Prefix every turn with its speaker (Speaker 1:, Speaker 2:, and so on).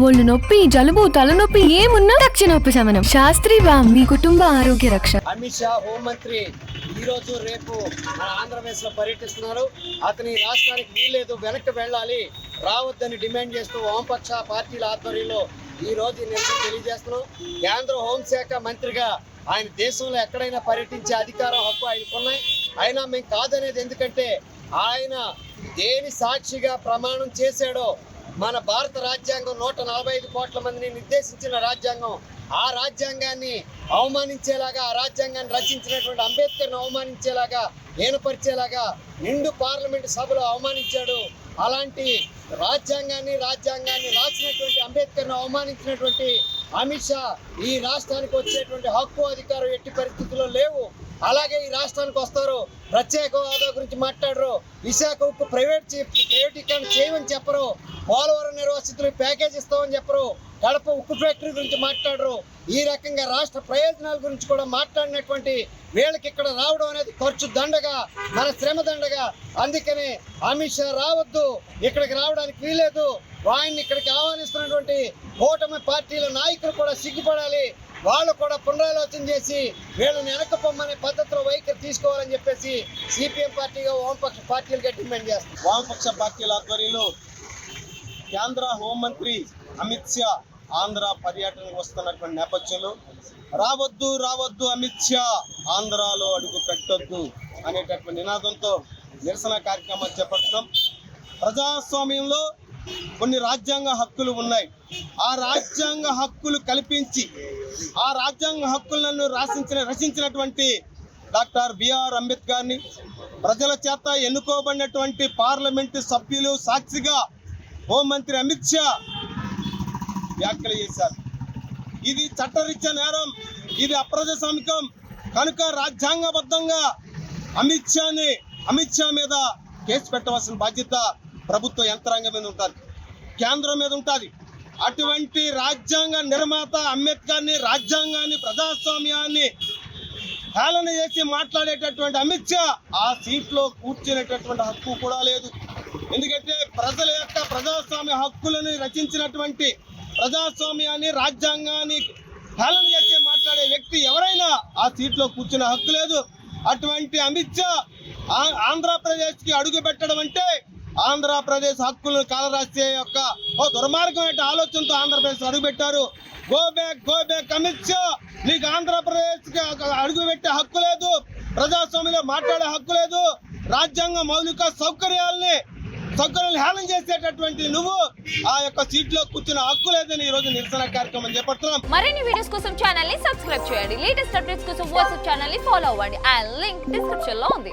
Speaker 1: ఒళ్ళు నొప్పి, జలుబు, తలనొప్పి ఏమున్నా తక్షణ ఉపశమనం. శాస్త్రి బామ్, మీ కుటుంబ ఆరోగ్య రక్ష.
Speaker 2: అమిత్ షా హోంమంత్రి ఈ రోజు రేపు మన ఆంధ్రప్రదేశ్ లో పర్యటిస్తున్నారు. అతని రాష్ట్రానికి వీల్లేదు, వెనక్కి వెళ్ళాలి, రావద్దని డిమాండ్ చేస్తూ వామపక్ష పార్టీల ఆధ్వర్యంలో ఈ రోజు నిరసన తెలియజేస్తున్నాం. కేంద్ర హోంశాఖ మంత్రిగా ఆయన దేశంలో ఎక్కడైనా పర్యటించే అధికారం, హక్కు ఆయనకున్నాయి. అయినా మేము కాదనేది ఎందుకంటే ఆయన దేని సాక్షిగా ప్రమాణం చేశాడో, మన భారత రాజ్యాంగం 145 కోట్ల మందిని నిర్దేశించిన రాజ్యాంగం, ఆ రాజ్యాంగాన్ని అవమానించేలాగా, ఆ రాజ్యాంగాన్ని రచించినటువంటి అంబేద్కర్ని అవమానించేలాగా, హీనపరిచేలాగా నిండు పార్లమెంటు సభలో అవమానించాడు. అలాంటి రాజ్యాంగాన్ని రాసినటువంటి అంబేద్కర్ని అవమానించినటువంటి అమిత్ షా ఈ రాష్ట్రానికి వచ్చేటువంటి హక్కు, అధికారం ఎట్టి పరిస్థితుల్లో లేవు. అలాగే ఈ రాష్ట్రానికి వస్తారు, ప్రత్యేక హోదా గురించి మాట్లాడరు, విశాఖ ఉక్కు ప్రైవేటీకరణ చేయమని చెప్పరు, పోలవరం నిర్వాసితులకు ప్యాకేజ్ ఇస్తామని చెప్పరు, కడప ఉక్కు ఫ్యాక్టరీ గురించి మాట్లాడరు. ఈ రకంగా రాష్ట్ర ప్రయోజనాల గురించి కూడా మాట్లాడినటువంటి వీళ్ళకి ఇక్కడ రావడం అనేది ఖర్చు దండగా, మన శ్రమ దండగా. అందుకనే అమిత్ షా రావద్దు, ఇక్కడికి రావడానికి వీలేదు. ఆయన్ని ఇక్కడికి ఆహ్వానిస్తున్నటువంటి కూటమి పార్టీల నాయకులు కూడా సిగ్గుపడాలి. వాళ్ళు కూడా పునరాలోచన చేసి వీళ్ళని వెనకపోమ్మనే పద్ధతిలో వైఖరి తీసుకోవాలని చెప్పేసి సిపిఎం పార్టీగా వామపక్ష పార్టీలుగా డిమాండ్ చేస్తారు.
Speaker 3: వామపక్ష పార్టీల ఆధ్వర్యంలో కేంద్ర హోంమంత్రి అమిత్ షా ఆంధ్ర పర్యటనకు వస్తున్నటువంటి నేపథ్యంలో రావద్దు అమిత్ షా, ఆంధ్రాలో అడుగు పెట్టొద్దు అనేటటువంటి నినాదంతో నిరసన కార్యక్రమాలు చేపడుతున్నాం. ప్రజాస్వామ్యంలో కొన్ని రాజ్యాంగ హక్కులు ఉన్నాయి. ఆ రాజ్యాంగ హక్కులు కల్పించి, ఆ రాజ్యాంగ హక్కులను రచించినటువంటి డాక్టర్ బిఆర్ అంబేద్కర్ని ప్రజల చేత ఎన్నుకోబడినటువంటి పార్లమెంటు సభ్యులు సాక్షిగా హోంమంత్రి అమిత్ షా వ్యాఖ్యలు చేశారు. ఇది చట్టరీత్యా నేరం, ఇది అప్రజాస్వామికం. కనుక రాజ్యాంగబద్ధంగా అమిత్ షా మీద కేసు పెట్టవలసిన బాధ్యత ప్రభుత్వ యంత్రాంగం మీద ఉంటుంది, కేంద్రం మీద ఉంటుంది. అటువంటి రాజ్యాంగ నిర్మాత అంబేద్కర్ని, రాజ్యాంగాన్ని, ప్రజాస్వామ్యాన్ని హేళన చేసి మాట్లాడేటటువంటి అమిత్ షా ఆ సీట్లో కూర్చునేటటువంటి హక్కు కూడా లేదు. ఎందుకంటే ప్రజల యొక్క ప్రజాస్వామ్య హక్కులను రచించినటువంటి, ప్రజాస్వామ్యాన్ని, రాజ్యాంగాన్ని హేళన చేసి మాట్లాడే వ్యక్తి ఎవరైనా ఆ సీట్లో కూర్చునే హక్కు లేదు. అటువంటి అమిత్ షా ఆంధ్రప్రదేశ్కి అడుగు పెట్టడం అంటే ఆంధ్రప్రదేశ్ హక్కులను కాలరాసే యొక్క ఓ దుర్మార్గమైన ఆలోచనతో ఆంధ్రప్రదేశ్ అడుగుపెట్టారు. గో బ్యాక్ అమిత్ షా, నీకు ఆంధ్రప్రదేశ్కి అడుగు పెట్టే హక్కు లేదు, ప్రజాస్వామ్యంలో మాట్లాడే హక్కు లేదు, రాజ్యాంగ మౌలిక సౌకర్యాలను హేళన చేసేటటువంటి నువ్వు ఆ యొక్క సీట్లో కూర్చున్న హక్కు లేదని ఈ రోజు నిరసన కార్యక్రమం చేపడుతున్నాం.
Speaker 4: మరిన్ని వీడియోస్ కోసం ఛానల్ ని సబ్స్క్రైబ్ చేయండి. లేటెస్ట్ అప్డేట్స్ కోసం వాట్సాప్ ఛానల్ ని ఫాలో అవ్వండి. ఆ లింక్ డిస్క్రిప్షన్ లో ఉంది.